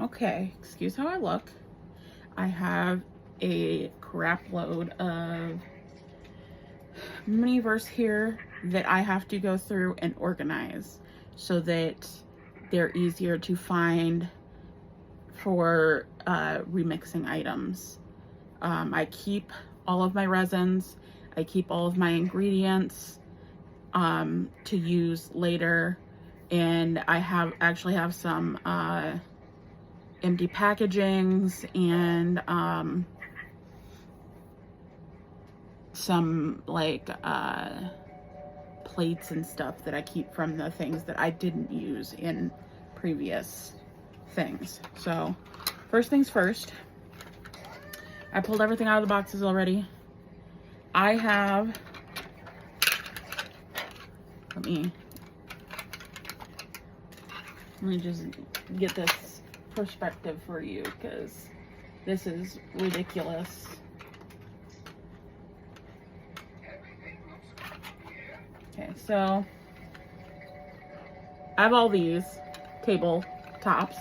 Okay, excuse how I look. I have a crap load of miniverse here that I have to go through and organize so that they're easier to find for remixing items. I keep all of my resins, I keep all of my ingredients to use later, and I actually have some empty packagings and some like plates and stuff that I keep from the things that I didn't use in previous things. So first things first, I pulled everything out of the boxes already. I have, let me just get this perspective for you because this is ridiculous. Okay, so I have all these table tops,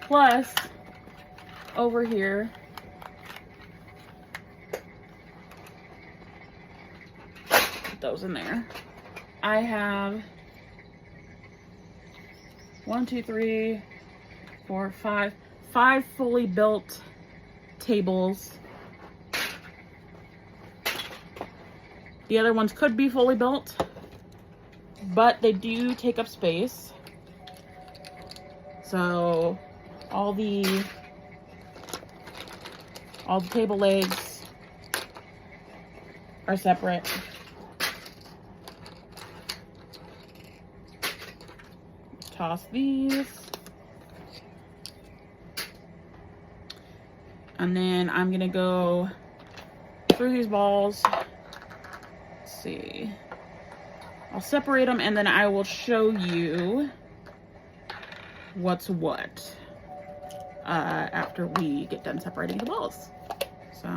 plus over here put those in there. I have 5 fully built tables. The other ones could be fully built, but they do take up space. So all the table legs are separate. Toss these. And then I'm gonna go through these balls. Let's see. I'll separate them and then I will show you what's what after we get done separating the balls. So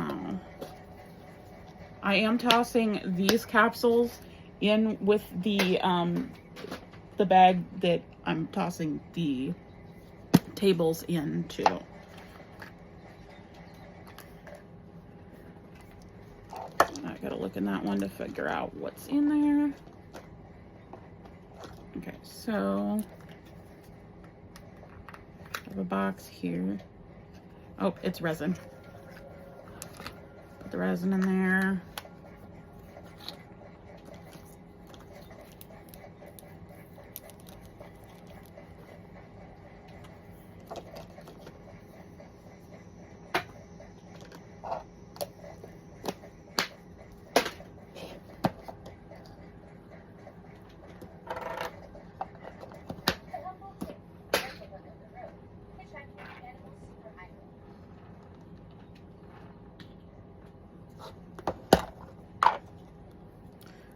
I am tossing these capsules in with the bag that I'm tossing the tables into. I gotta look in that one to figure out what's in there. Okay, so I have a box here. Oh, it's resin. Put the resin in there.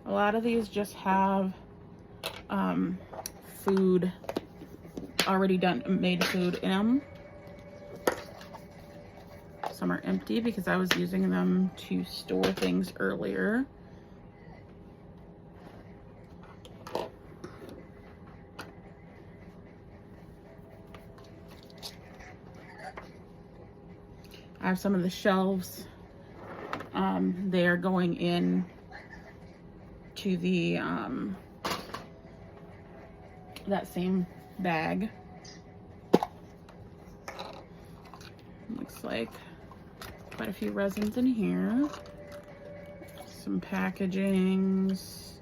A lot of these just have food already done, made food in them. Some are empty because I was using them to store things earlier. I have some of the shelves. They are going in to the that same bag. Looks like quite a few resins in here. Some packagings.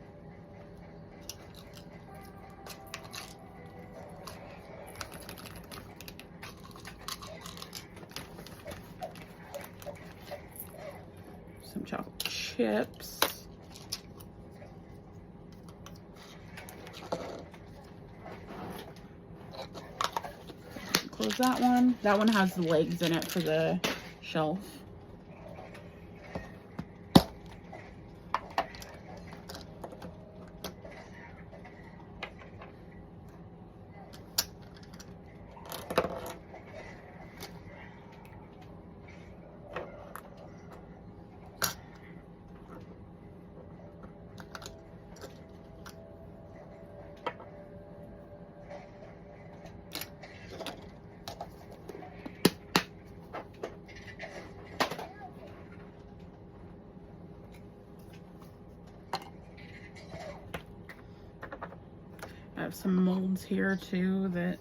Some chocolate chips. Close that one. That one has the legs in it for the shelf. have some molds here too that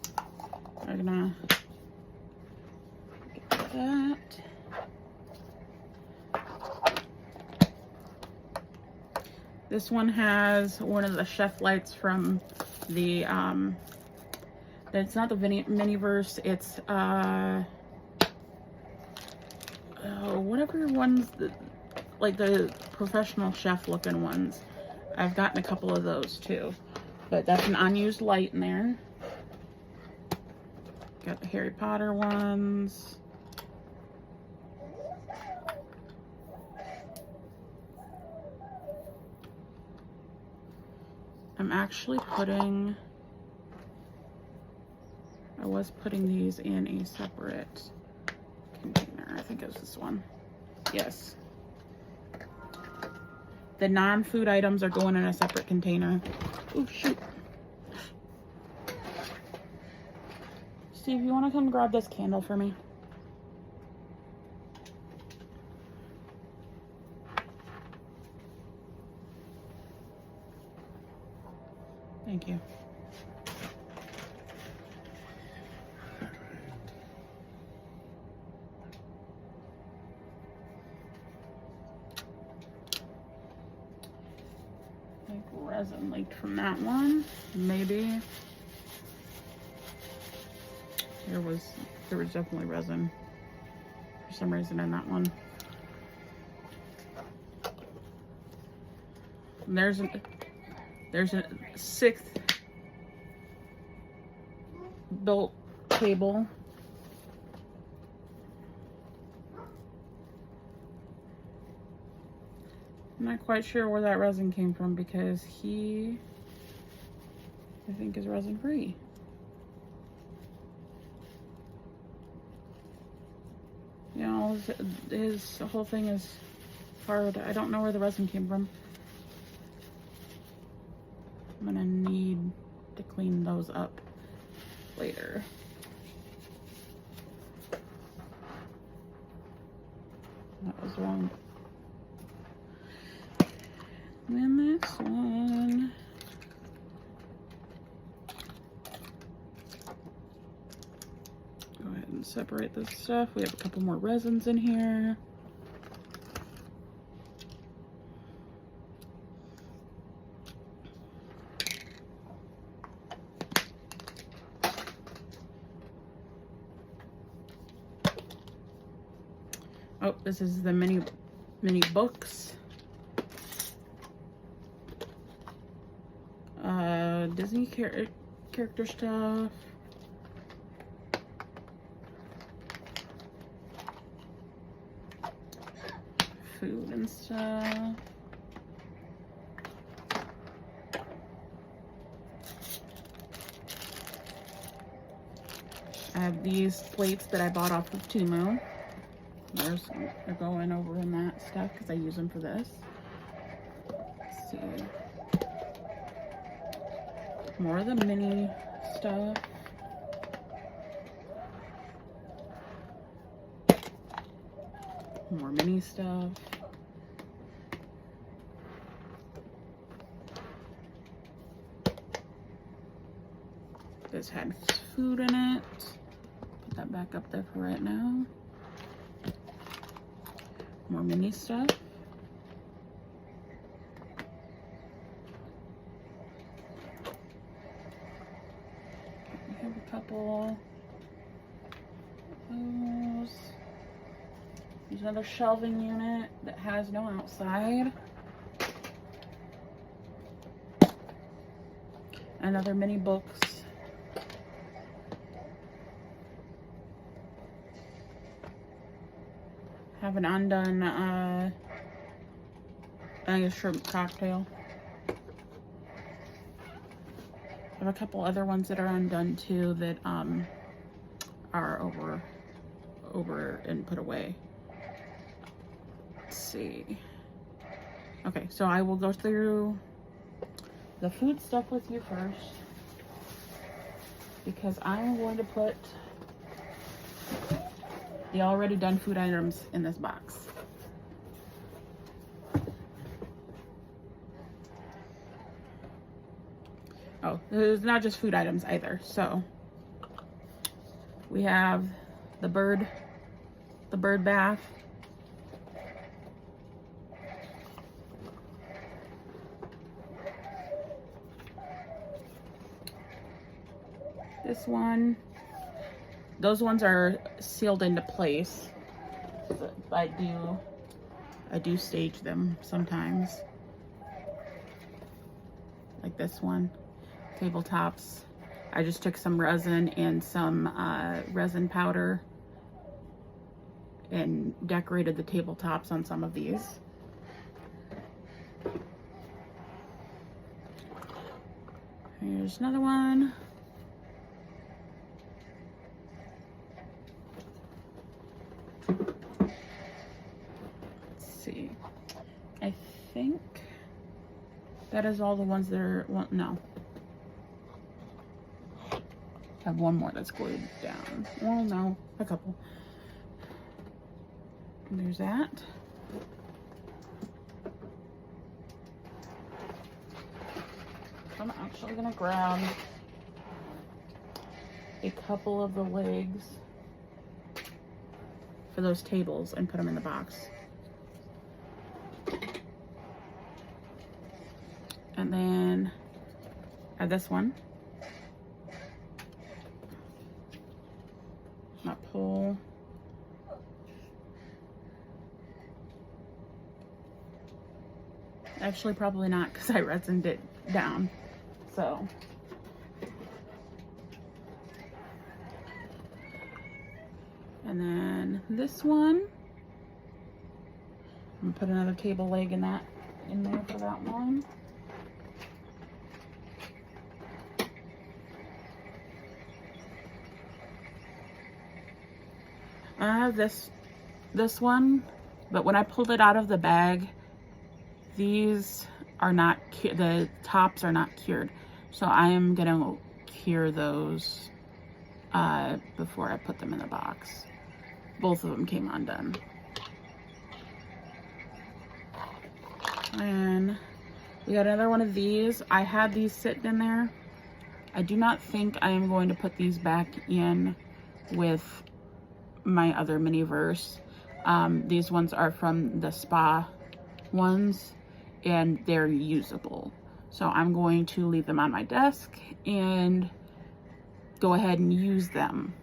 I'm gonna get that. This one has one of the chef lights from the it's not the miniverse, it's whatever ones, like the professional chef looking ones. I've gotten a couple of those too, but that's an unused light in there. Got the Harry Potter ones. I'm actually I was putting these in a separate container. I think it was this one. Yes. The non-food items are going in a separate container. Oh, shoot. Steve, you want to come grab this candle for me? Thank you. I think resin leaked from that one. Maybe. There was definitely resin for some reason in that one. And there's a 6th built table. I'm not quite sure where that resin came from because I think is resin free. You know, his whole thing is hard. I don't know where the resin came from. I'm gonna need to clean those up later. That was wrong. And then this one. Go ahead and separate this stuff. We have a couple more resins in here. Oh, this is the mini books. Disney character stuff. Food and stuff. I have these plates that I bought off of Temu. They're going over in that stuff because I use them for this. Let's see. More of the mini stuff. More mini stuff. This had food in it. Put that back up there for right now. More mini stuff. We have a couple of those. There's another shelving unit that has no outside. Another mini books. Have an undone, I think it's shrimp cocktail. I have a couple other ones that are undone too that are over and put away. Let's see. Okay, so I will go through the food stuff with you first because I'm going to put the already done food items in this box. Oh, it's not just food items either. So we have the bird bath. This one, those ones are sealed into place. So I do stage them sometimes. Like this one, tabletops. I just took some resin and some resin powder and decorated the tabletops on some of these. Here's another one. Let's see. I think that is all the ones that are, well, no. I have one more that's glued down. Well, no, a couple. There's that. I'm actually gonna grab a couple of the legs for those tables and put them in the box. And then add this one. Not pull. Actually, probably not, because I resined it down. So. And then this one. I'm gonna put another table leg in there for that one. I have this one, but when I pulled it out of the bag, these are not, the tops are not cured. So I am gonna cure those before I put them in the box. Both of them came undone. And we got another one of these. I had these sitting in there. I do not think I am going to put these back in with my other miniverse. These ones are from the spa ones and they're usable. So I'm going to leave them on my desk and go ahead and use them.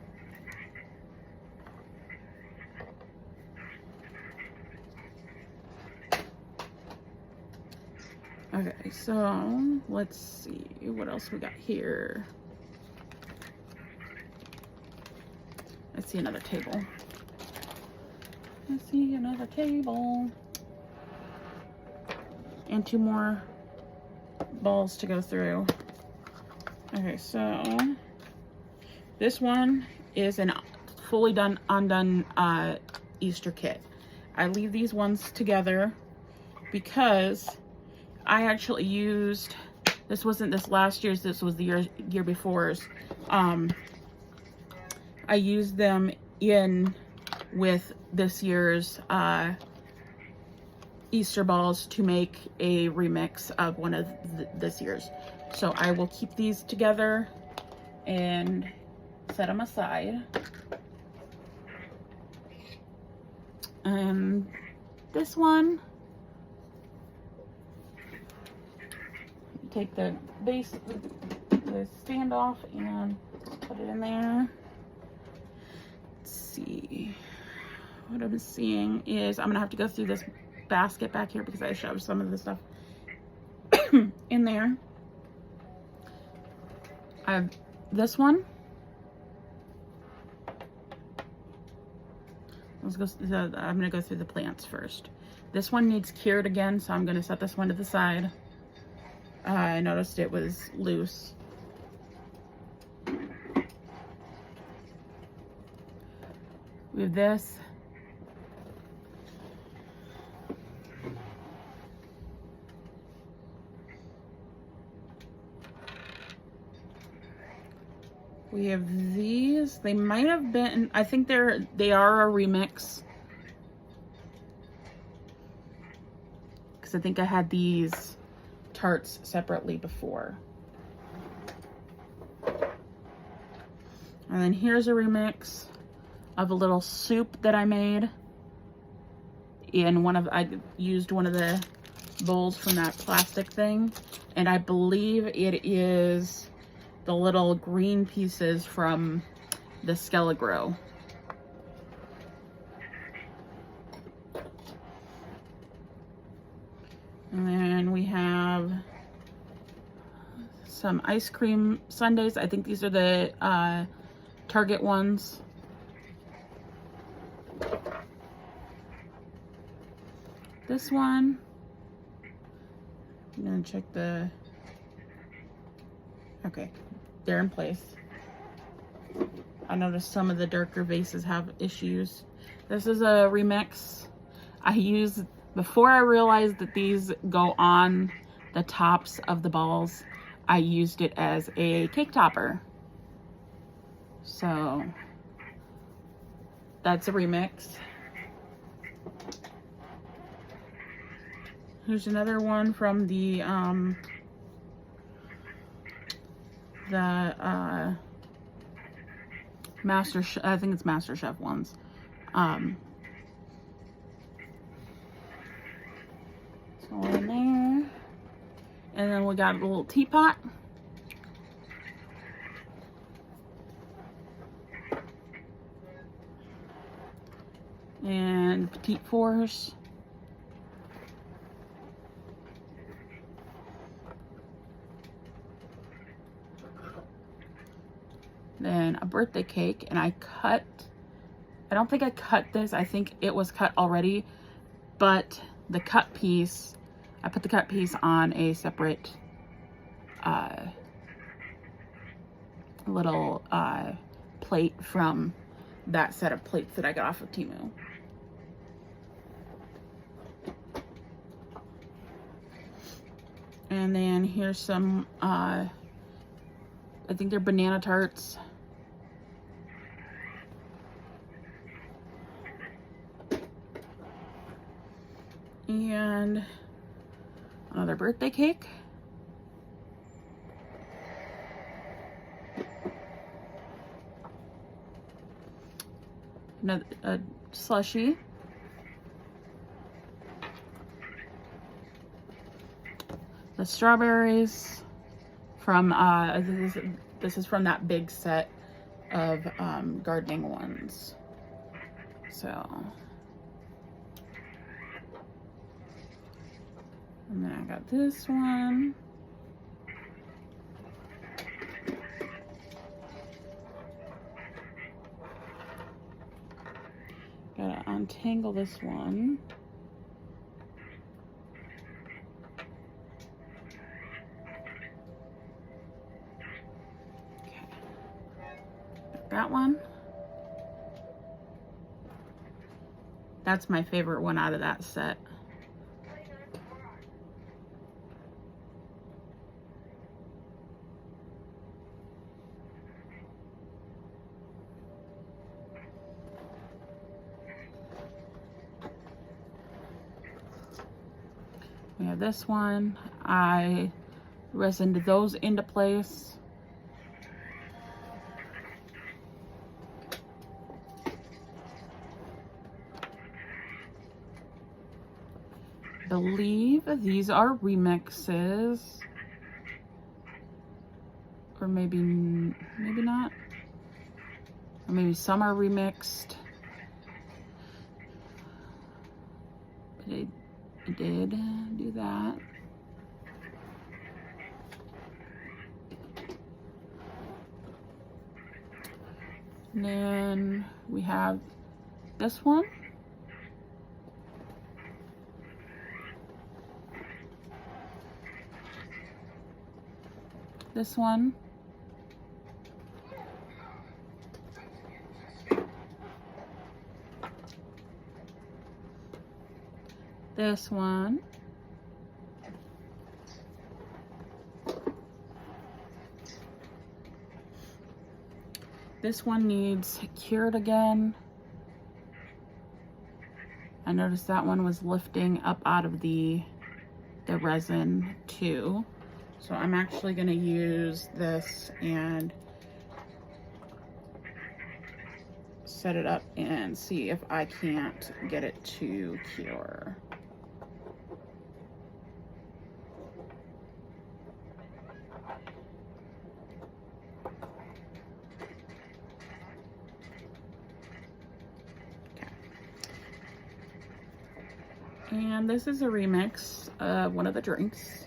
Okay, so let's see what else we got here. I see another table. I see another table. And two more balls to go through. Okay, so this one is an fully undone Easter kit. I leave these ones together because I actually used, this wasn't this last year's, this was the year before's. I used them in with this year's Easter balls to make a remix of one of this year's. So I will keep these together and set them aside. And this one, take the base, the stand off and put it in there. Let's see. What I'm seeing is I'm gonna have to go through this basket back here because I shoved some of the stuff in there. I have this one. I'm gonna go through the plants first. This one needs cured again, so I'm gonna set this one to the side. I noticed it was loose. We have this. We have these. They might have been, I think they are a remix. Because I think I had these tarts separately before. And then here's a remix of a little soup that I made in I used one of the bowls from that plastic thing, and I believe it is the little green pieces from the Skelegro. And then we have some ice cream sundaes. I think these are the Target ones. This one, I'm gonna check okay, they're in place. I noticed some of the darker vases have issues. This is a remix I used before I realized that these go on the tops of the balls. I used it as a cake topper. So that's a remix. Here's another one from the Master Chef, I think it's Master Chef ones. So in there. And then we got a little teapot. And petite fours. Then a birthday cake, and I don't think I cut this, I think it was cut already, but the cut piece, I put the cut piece on a separate little plate from that set of plates that I got off of Temu. And then here's some, I think they're banana tarts. And another birthday cake. Another slushie. The strawberries from this is from that big set of gardening ones. So, and then I got this one. Gotta untangle this one. Okay. That one. That's my favorite one out of that set. We have this one. I resined those into place. I believe these are remixes, or maybe not, or maybe some are remixed. But I did do that. And then we have this one. This one. This one. This one needs cured again. I noticed that one was lifting up out of the resin too. So I'm actually going to use this and set it up and see if I can't get it to cure. And this is a remix of one of the drinks.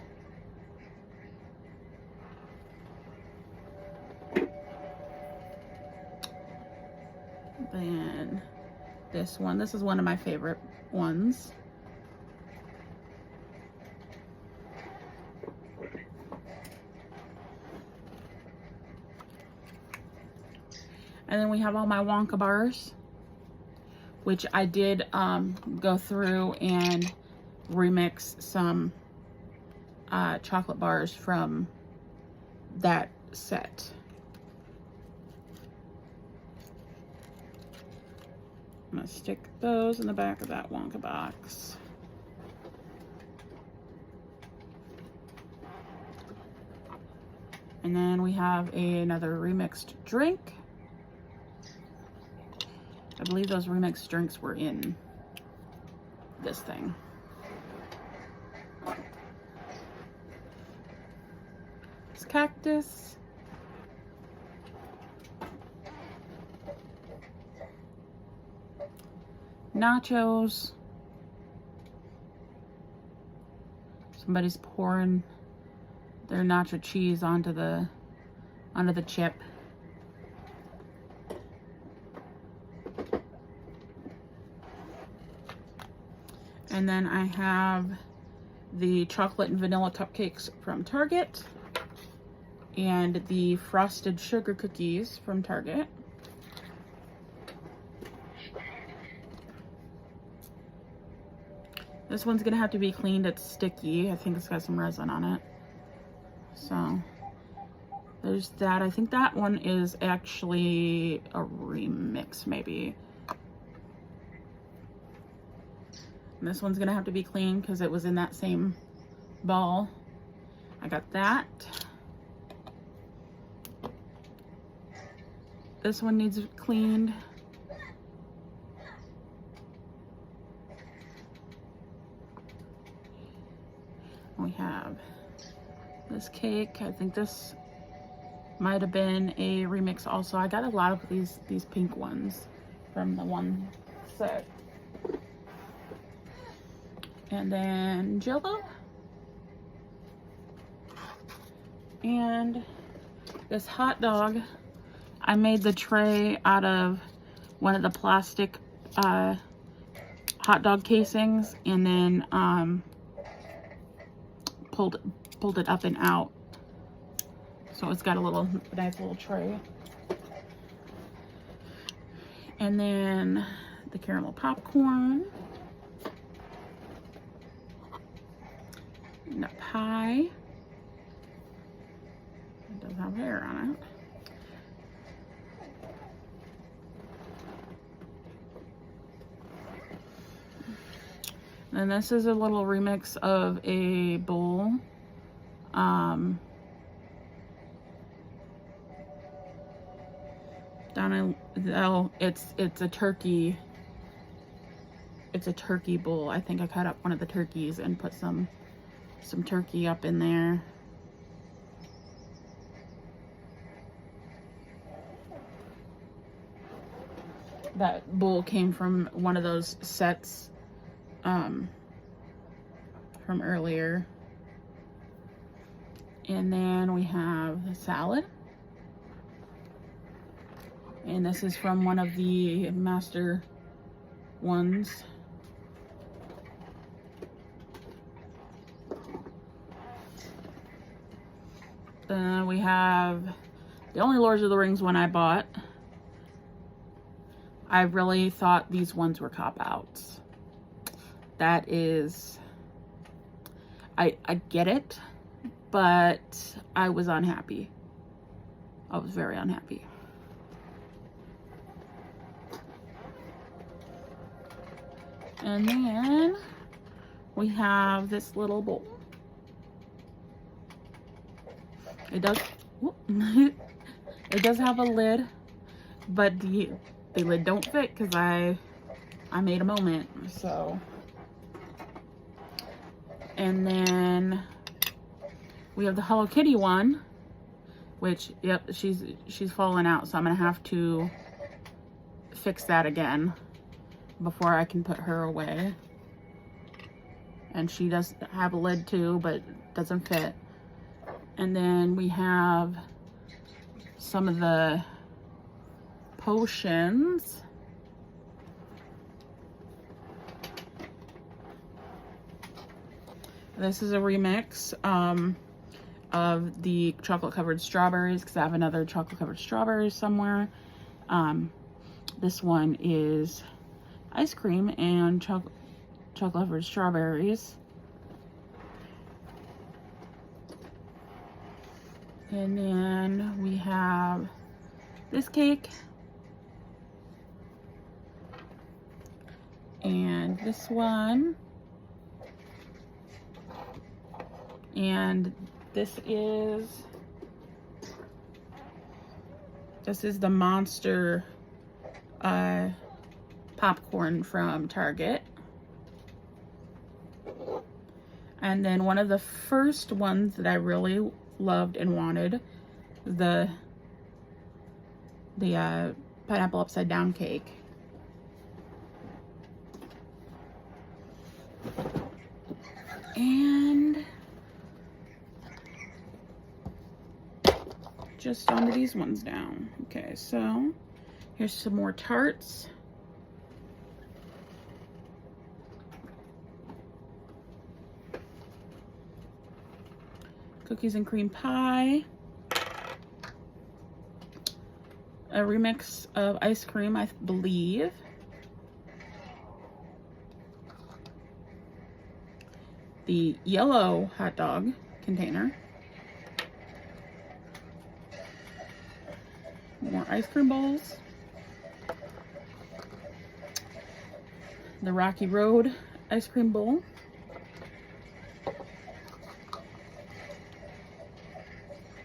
Then this one, this is one of my favorite ones. And then we have all my Wonka bars, which I did go through and remix some chocolate bars from that set. I'm gonna stick those in the back of that Wonka box. And then we have another remixed drink. I believe those remixed drinks were in this thing. It's cactus. Nachos. Somebody's pouring their nacho cheese onto the chip. And then I have the chocolate and vanilla cupcakes from Target and the frosted sugar cookies from Target. This one's gonna have to be cleaned, it's sticky. I think it's got some resin on it. So there's that. I think that one is actually a remix maybe. And this one's gonna have to be clean because it was in that same ball. I got that. This one needs cleaned. We have this cake. I think this might have been a remix also. I got a lot of these pink ones from the one set. And then Jell-O. And this hot dog. I made the tray out of one of the plastic hot dog casings and then pulled it up and out. So it's got a nice little tray. And then the caramel popcorn. And a pie. It does have hair on it. And this is a little remix of a bowl. It's a turkey. It's a turkey bowl. I think I cut up one of the turkeys and put some turkey up in there. That bowl came from one of those sets from earlier. And then we have the salad. And this is from one of the master ones. Then we have the only Lord of the Rings one I bought. I really thought these ones were cop-outs. That is, I get it, but I was unhappy. I was very unhappy. And then we have this little bowl. It does, it does have a lid, but the lid don't fit because I made a moment. So, and then we have the Hello Kitty one, which, yep, she's fallen out, so I'm gonna have to fix that again before I can put her away. And she does have a lid too, but doesn't fit. And then we have some of the potions. This is a remix of the chocolate covered strawberries, because I have another chocolate covered strawberries somewhere. This one is ice cream and chocolate covered strawberries. And then we have this cake and this one, and this is the monster popcorn from Target. And then one of the first ones that I really loved and wanted, the pineapple upside down cake. And just onto these ones down. Okay, so here's some more tarts. Cookies and cream pie. A remix of ice cream, I believe. The yellow hot dog container. More ice cream bowls. The Rocky Road ice cream bowl.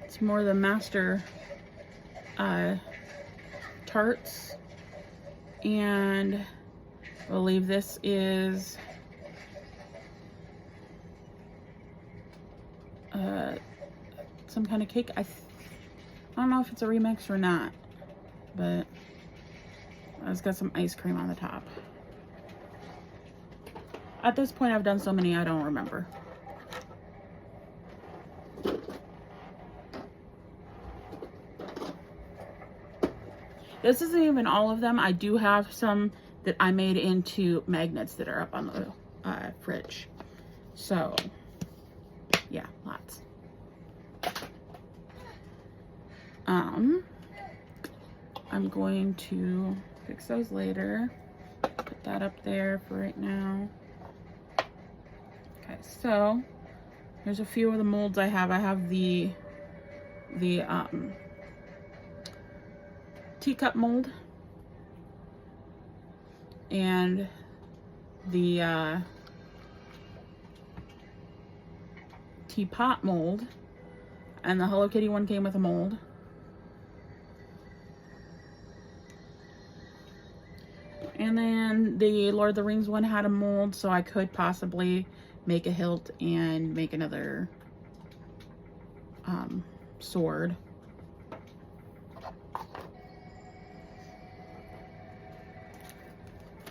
It's more the master tarts. And I believe this is some kind of cake. I don't know if it's a remix or not, but it's got some ice cream on the top. At this point, I've done so many I don't remember. This isn't even all of them. I do have some that I made into magnets that are up on the fridge. So, yeah, lots. I'm going to fix those later. Put that up there for right now. Okay, so here's a few of the molds I have. I have the teacup mold and the teapot mold, and the Hello Kitty one came with a mold. And then the Lord of the Rings one had a mold, so I could possibly make a hilt and make another sword.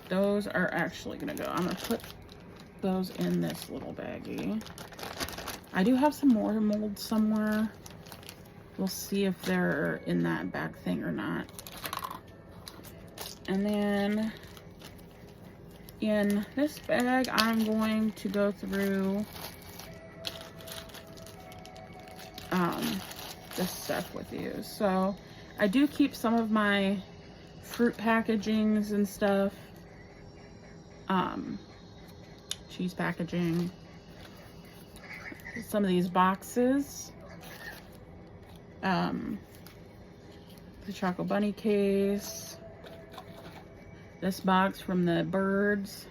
Those are actually gonna go. I'm gonna put those in this little baggie. I do have some more molds somewhere. We'll see if they're in that back thing or not. And then in this bag, I'm going to go through this stuff with you. So I do keep some of my fruit packagings and stuff. Cheese packaging. Some of these boxes. The Choco Bunny case. This box from the birds.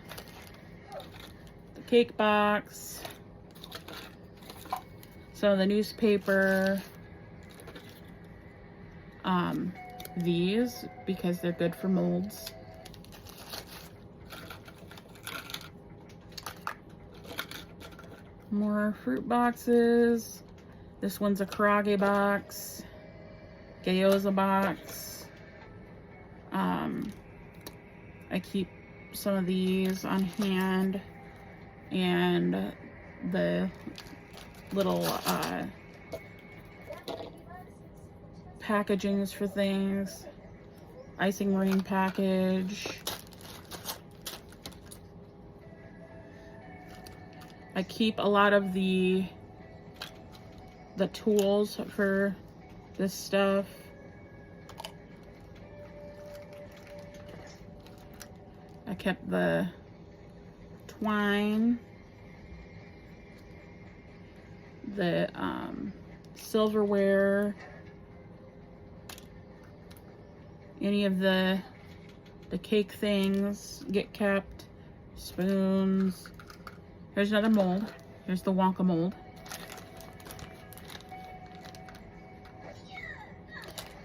The cake box. Some of the newspaper. these because they're good for molds. More fruit boxes. This one's a karage box, gyoza box. I keep some of these on hand, and the little packagings for things. Icing ring package. I keep a lot of the tools for this stuff. I kept the twine, the silverware, any of the cake things get kept, spoons. Here's another mold. Here's the Wonka mold.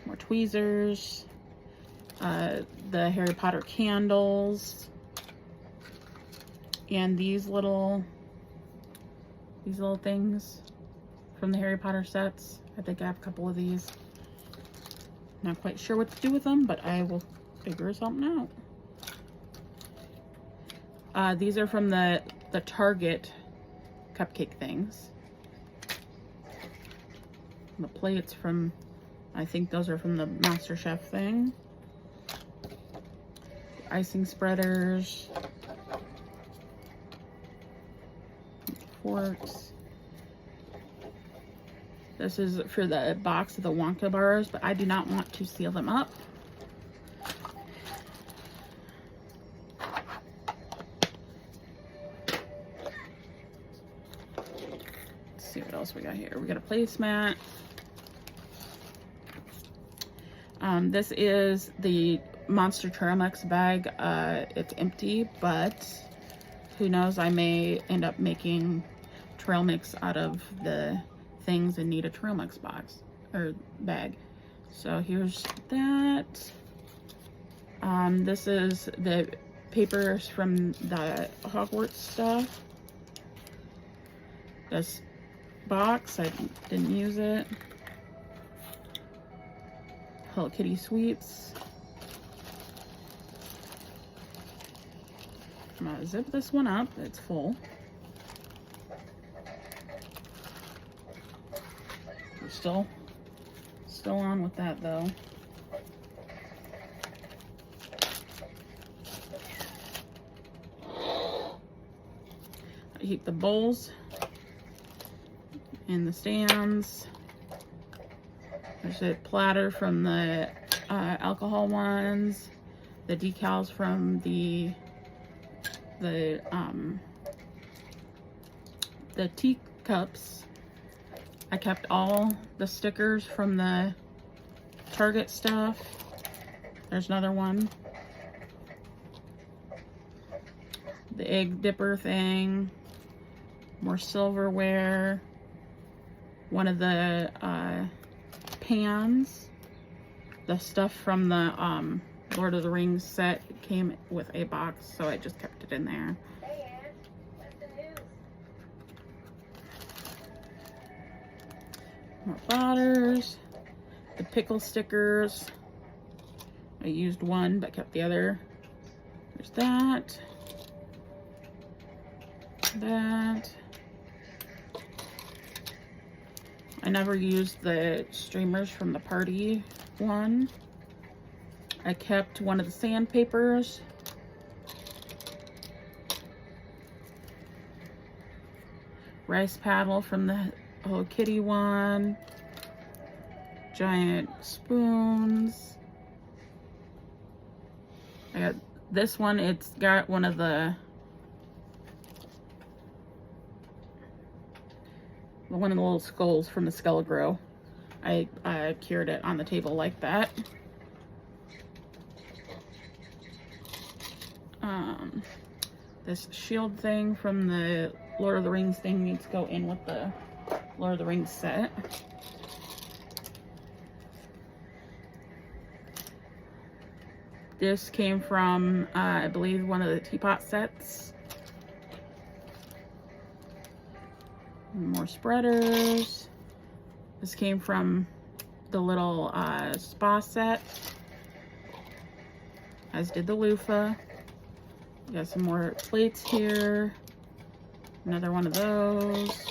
More tweezers. The Harry Potter candles. And these little things from the Harry Potter sets. I think I have a couple of these. Not quite sure what to do with them, but I will figure something out. These are from the Target cupcake things. The plates from, I think those are from the MasterChef thing. Icing spreaders. Forks. This is for the box of the Wonka bars, but I do not want to seal them up. Let's see what else we got here. We got a placemat. This is the Monster Trail Mix bag. It's empty, but who knows, I may end up making trail mix out of the things and need a trail mix box or bag. So here's that. This is the papers from the Hogwarts stuff. This box, I didn't use it. Hello Kitty sweets. I'm gonna zip this one up, it's full. We're still on with that though. I keep the bowls and the stands. There's a platter from the alcohol ones, the decals from the teacups. I kept all the stickers from the Target stuff. There's another one. The egg dipper thing. More silverware. One of the pans. The stuff from the Lord of the Rings set came with a box, so I just kept it in there. More butters, the pickle stickers. I used one but kept the other. There's that. That. I never used the streamers from the party one. I kept one of the sandpapers. Rice paddle from the Hello Kitty one. Giant spoons. I got this one. It's got one of the little skulls from the Skelegro. I cured it on the table like that. This shield thing from the Lord of the Rings thing needs to go in with the Lord of the Rings set. This came from, I believe, one of the teapot sets. More spreaders. This came from the little spa set, as did the loofah. Got some more plates here. Another one of those.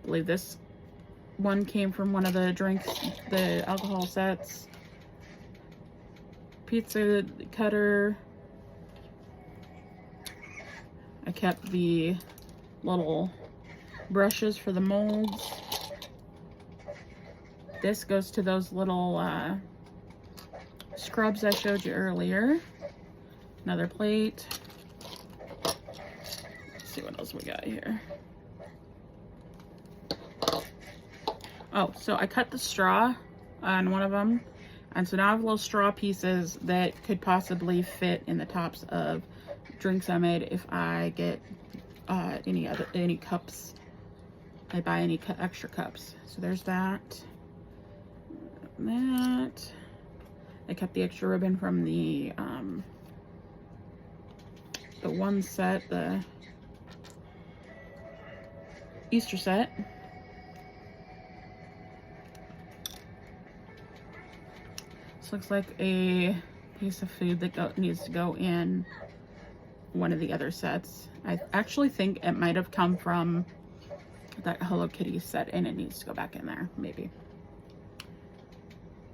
I believe this one came from one of the drinks, the alcohol sets. Pizza cutter. I kept the little brushes for the molds. This goes to those little scrubs I showed you earlier. Another plate. Let's see what else we got here. Oh, so I cut the straw on one of them, and so now I have little straw pieces that could possibly fit in the tops of drinks I made if I get any cups. I buy any extra cups. So there's that. That. I kept the extra ribbon from the one set, the Easter set. This looks like a piece of food that needs to go in one of the other sets. I actually think it might have come from that Hello Kitty set and it needs to go back in there, maybe.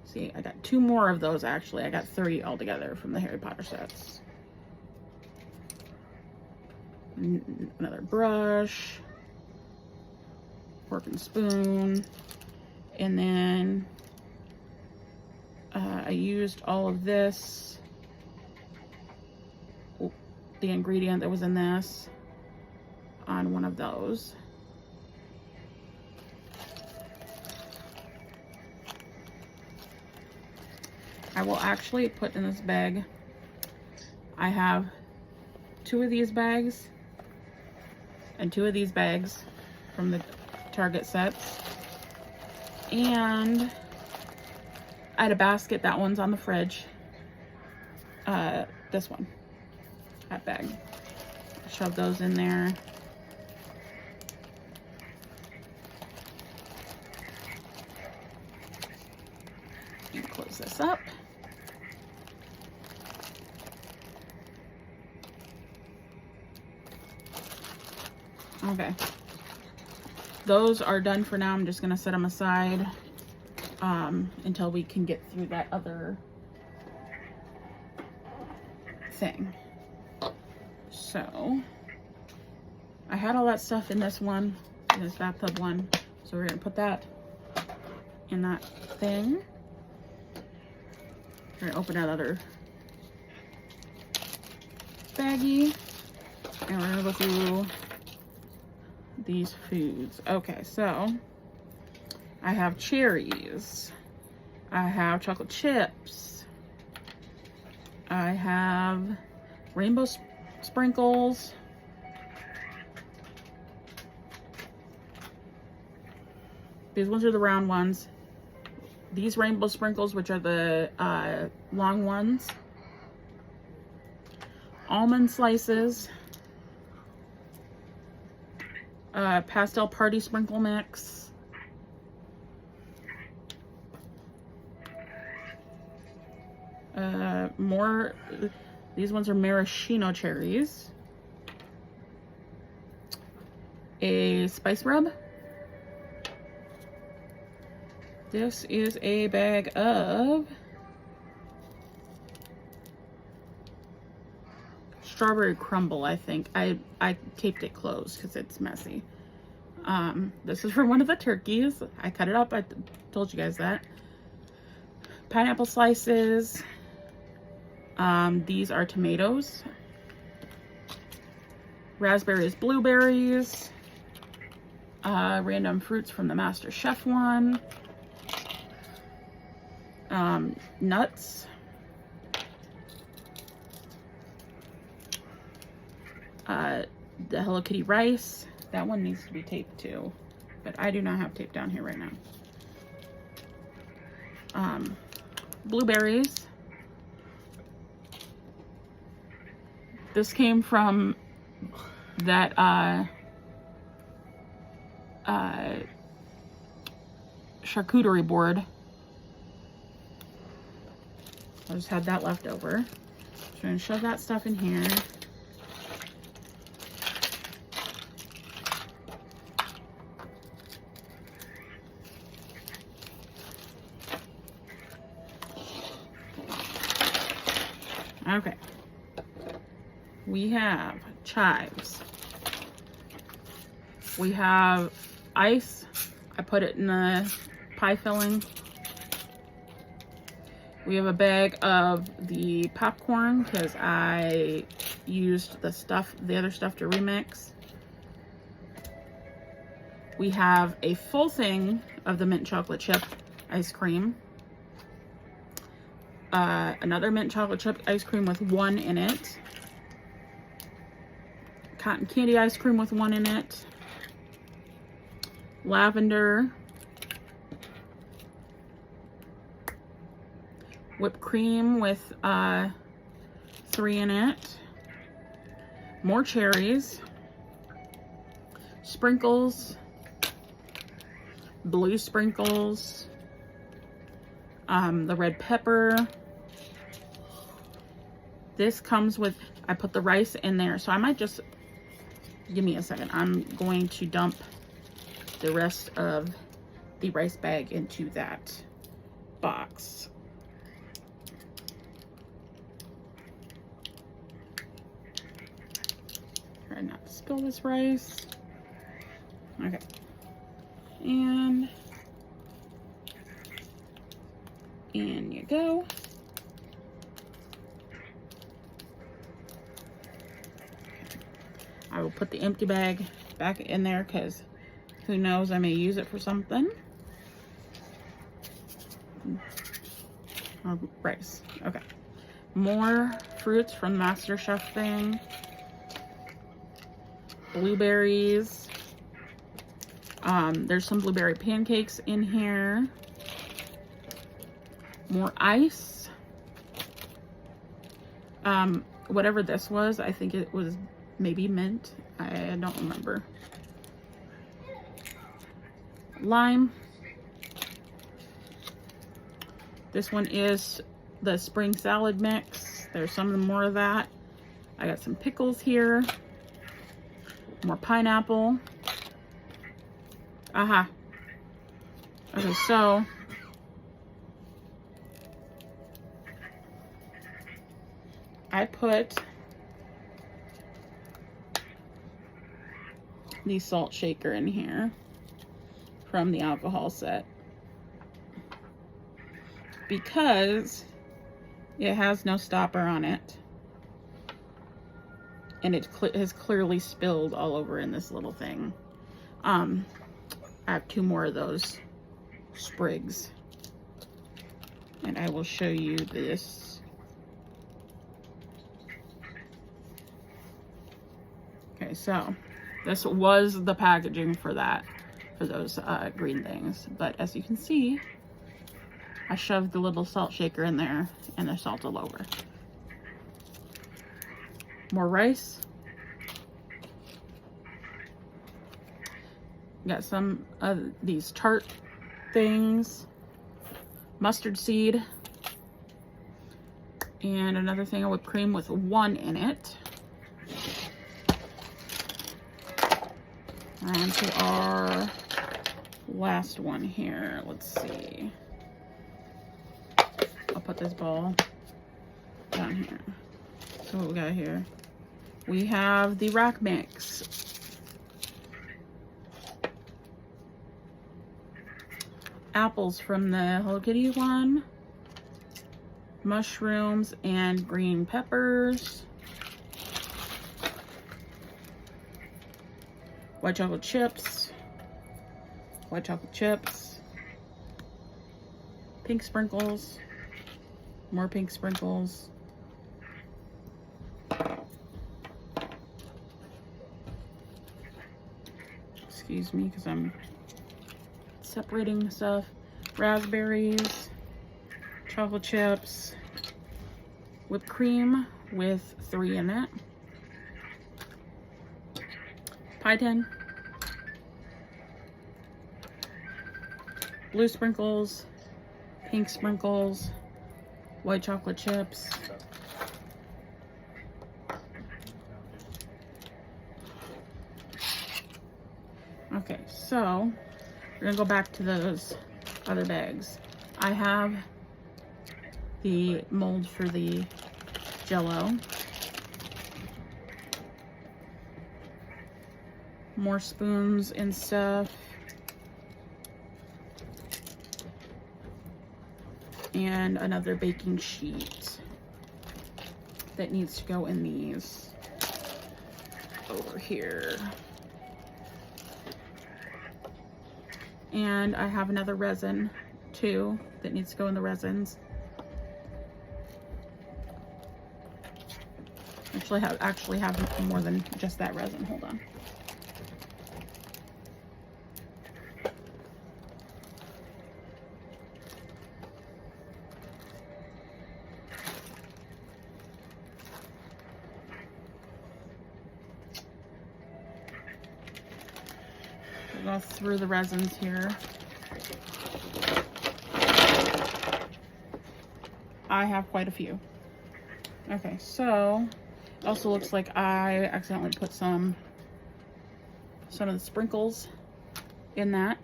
See, I got 2 more of those actually. I got 3 altogether from the Harry Potter sets. Another brush, fork and spoon, and then I used all of this, the ingredient that was in this, on one of those. I will actually put in this bag, I have 2 of these bags and 2 of these bags from the Target sets, and I had a basket. That one's on the fridge. This one, that bag. Shove those in there. And close this up. Okay, those are done for now. I'm just gonna set them aside until we can get through that other thing. So I had all that stuff in this one, in this bathtub one, so we're gonna put that in that thing. We're gonna open that other baggie, and we're gonna go through these foods. Okay, so I have cherries, I have chocolate chips, I have rainbow sprinkles, these ones are the round ones, these rainbow sprinkles, which are the long ones, almond slices, pastel party sprinkle mix, more, these ones are maraschino cherries, a spice rub. This is a bag of strawberry crumble, I think. I taped it closed because it's messy. This is from one of the turkeys. I cut it up. I told you guys that. Pineapple slices. These are tomatoes. Raspberries, blueberries. Random fruits from the Master Chef one. Nuts. The Hello Kitty rice. That one needs to be taped too, but I do not have tape down here right now. blueberries. This came from that charcuterie board. I just had that left over. So I'm gonna shove that stuff in here. Okay. We have chives. We have ice. I put it in the pie filling. We have a bag of the popcorn because I used the other stuff to remix. We have a full thing of the mint chocolate chip ice cream. Another mint chocolate chip ice cream with 1 in it. Cotton candy ice cream with 1 in it. Lavender. Whipped cream with 3 in it. More cherries. Sprinkles. Blue sprinkles. The red pepper. This comes with, I put the rice in there, so I might just, give me a second. I'm going to dump the rest of the rice bag into that box. Try not to spill this rice. Okay. And in you go. I will put the empty bag back in there because who knows, I may use it for something. Rice. Okay. More fruits from the Master Chef thing. Blueberries. There's some blueberry pancakes in here. More ice. Whatever this was, I think it was maybe mint. I don't remember. Lime. This one is the spring salad mix. There's some more of that. I got some pickles here. More pineapple. Aha. Okay, so I put the salt shaker in here from the alcohol set because it has no stopper on it, and it has clearly spilled all over in this little thing. I have 2 more of those sprigs, and I will show you this. Okay, so this was the packaging for that, for those green things. But as you can see, I shoved the little salt shaker in there and there's salt all over. More rice. Got some of these tart things. Mustard seed. And another thing of whipped cream with 1 in it. On to our last one here. Let's see. I'll put this ball down here. So what we got here? We have the rack mix. Apples from the Hello Kitty one. Mushrooms and green peppers. White chocolate chips. White chocolate chips. Pink sprinkles. More pink sprinkles. Excuse me, because I'm separating stuff. Raspberries. chocolate chips, whipped cream with 3 in it, pie tin, blue sprinkles, pink sprinkles, white chocolate chips, okay, so we're gonna go back to those other bags. I have the mold for the Jello, more spoons and stuff, and another baking sheet that needs to go in these over here. And I have another resin too that needs to go in the resins. Actually have more than just that resin. Hold on. We'll go through the resins here. I have quite a few. Okay, so it also looks like I accidentally put some of the sprinkles in that.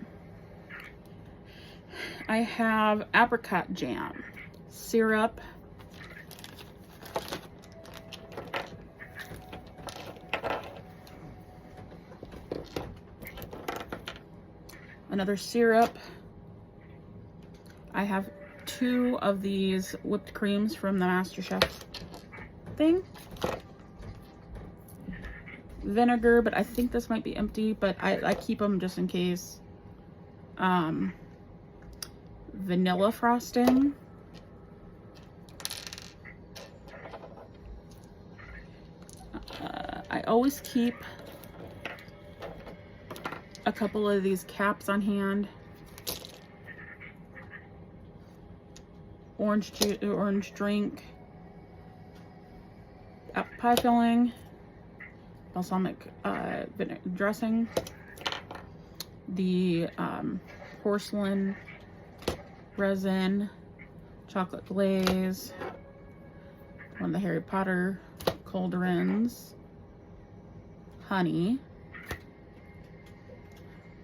I have apricot jam, syrup, another syrup. I have 2 of these whipped creams from the MasterChef thing. Vinegar, but I think this might be empty, but I keep them just in case. Vanilla frosting. I always keep a couple of these caps on hand. Orange drink, apple pie filling, balsamic dressing, the porcelain resin, chocolate glaze, one of the Harry Potter cauldrons, honey,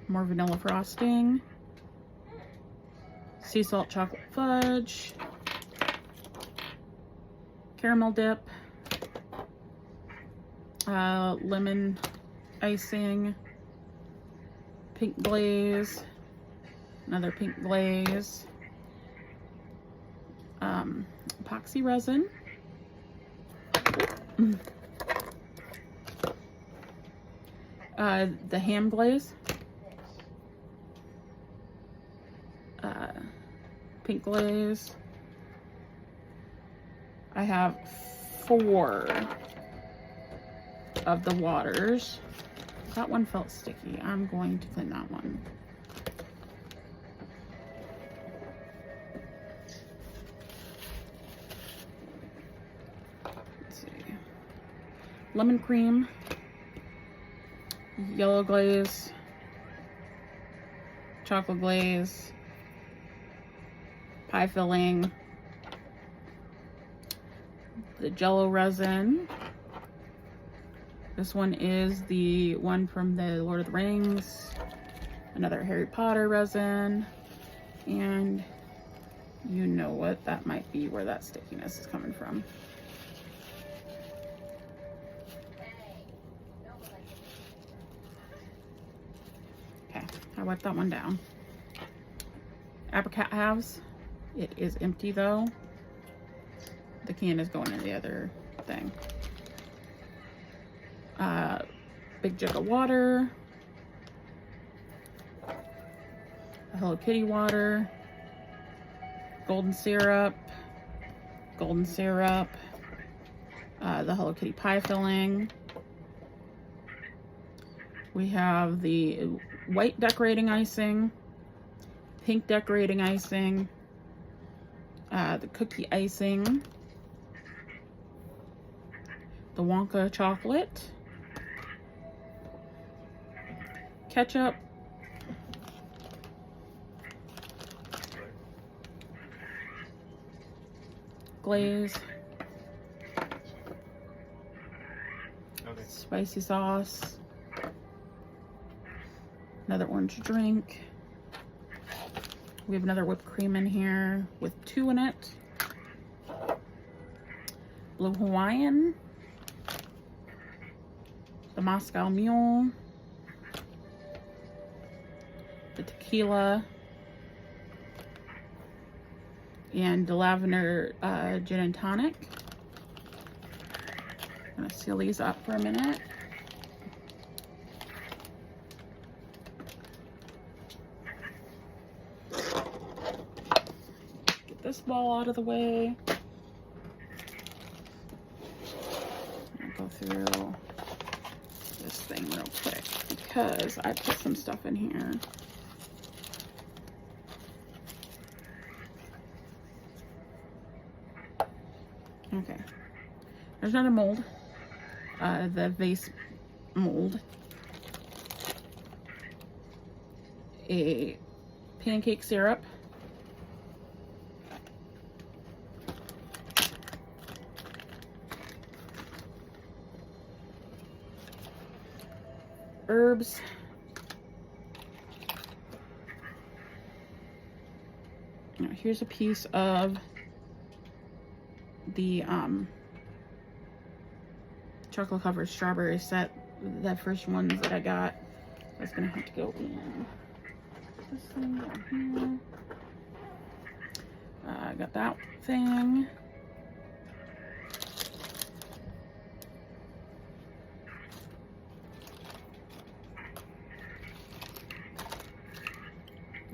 more vanilla frosting, sea salt chocolate fudge, caramel dip, lemon icing, pink glaze, another pink glaze, epoxy resin, the ham glaze, pink glaze. I have 4 of the waters. That one felt sticky. I'm going to clean that one. Let's see. Lemon cream, yellow glaze, chocolate glaze, pie filling, the Jello resin. This one is the one from the Lord of the Rings, another Harry Potter resin, and you know what that might be, where that stickiness is coming from. Okay, I wiped that one down. Apricot halves. It is empty though. The can is going in the other thing. Big jug of water. A Hello Kitty water. Golden syrup. The Hello Kitty pie filling. We have the white decorating icing. Pink decorating icing. the cookie icing, the Wonka chocolate, ketchup, glaze, spicy sauce, another orange drink. We have another whipped cream in here with 2 in it. Blue Hawaiian, the Moscow Mule, the tequila, and the lavender gin and tonic. I'm gonna seal these up for a minute. Get this ball out of the way. I'm gonna go through this thing real quick because I put some stuff in here. Okay, there's another mold, the vase mold, a pancake syrup, herbs, now here's a piece of the chocolate covered strawberry set, the first ones that I got. That's gonna have to go in this thing down here. I got that thing.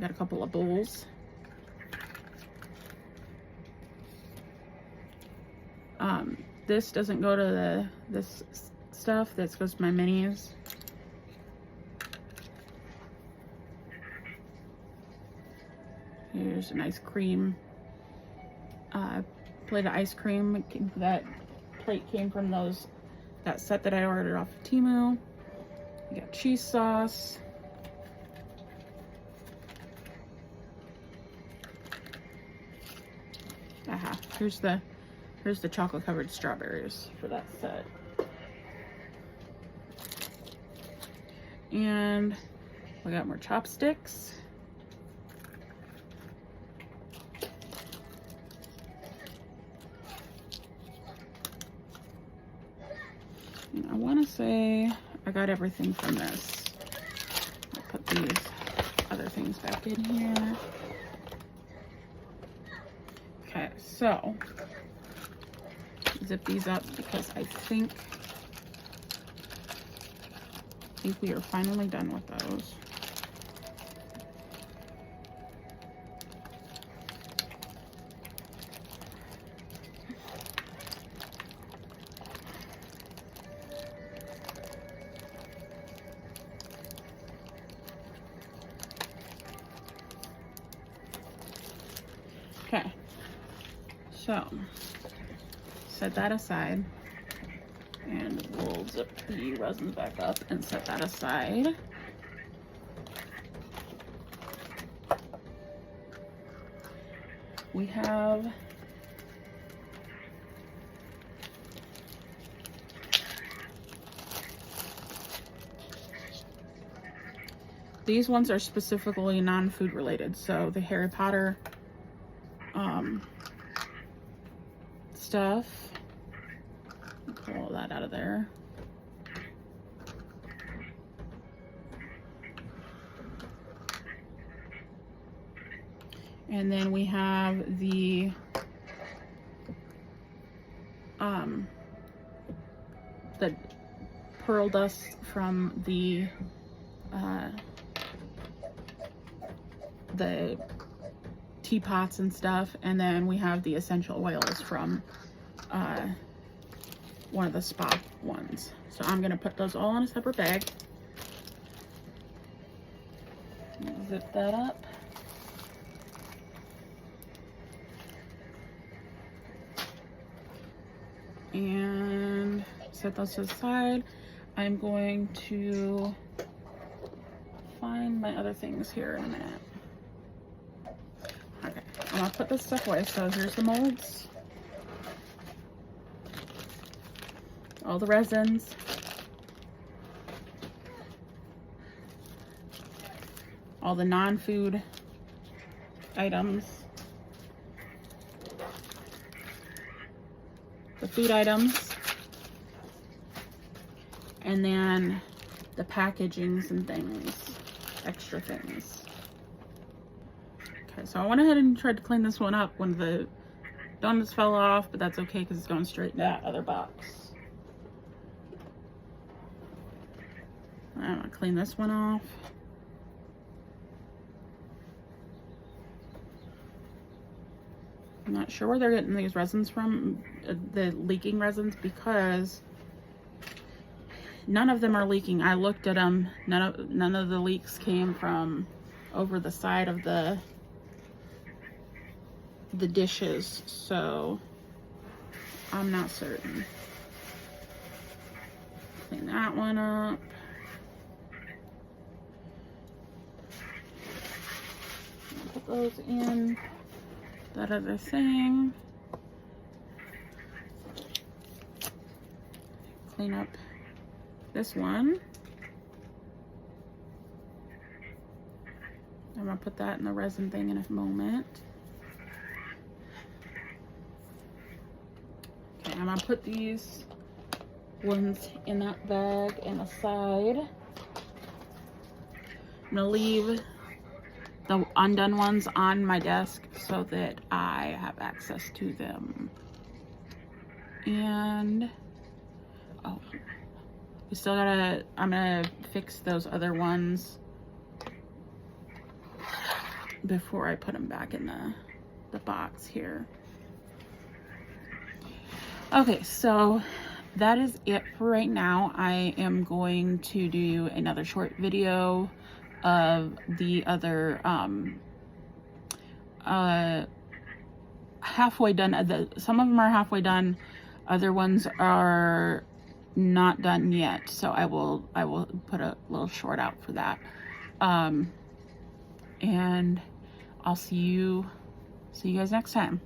Got a couple of bowls. This doesn't go to this stuff. This goes to my minis. Here's an ice cream. Plate of ice cream. That plate came from that set that I ordered off of Temu. We got cheese sauce. Aha, here's the chocolate covered strawberries for that set. And we got more chopsticks. And I want to say I got everything from this. I'll put these other things back in here. Okay, so zip these up because I think we are finally done with those. Okay, so set that aside, and we'll zip the resins back up and set that aside. We have these ones are specifically non-food related, so the Harry Potter stuff. Pull all that out of there. And then we have the pearl dust from the teapots and stuff, and then we have the essential oils from one of the spa ones. So I'm gonna put those all in a separate bag. Zip that up. And set those to the side. I'm going to find my other things here in a minute. Okay, I'm gonna put this stuff away. So here's the molds, all the resins, all the non-food items, the food items, and then the packagings and things, extra things. Okay, so I went ahead and tried to clean this one up when the donuts fell off, but that's okay because it's going straight in that other box. I'm gonna clean this one off. I'm not sure where they're getting these resins from, the leaking resins, because none of them are leaking. I looked at them. None of the leaks came from over the side of the dishes, so I'm not certain. Clean that one up. Put those in that other thing. Clean up this one. I'm gonna put that in the resin thing in a moment. Okay, I'm gonna put these ones in that bag and aside. I'm gonna leave the undone ones on my desk so that I have access to them. And oh, we still gotta, I'm gonna fix those other ones before I put them back in the box here. Okay, so that is it for right now. I am going to do another short video of the other halfway done. Some of them are halfway done, other ones are not done yet, so I will put a little short out for that. And I'll see you guys next time.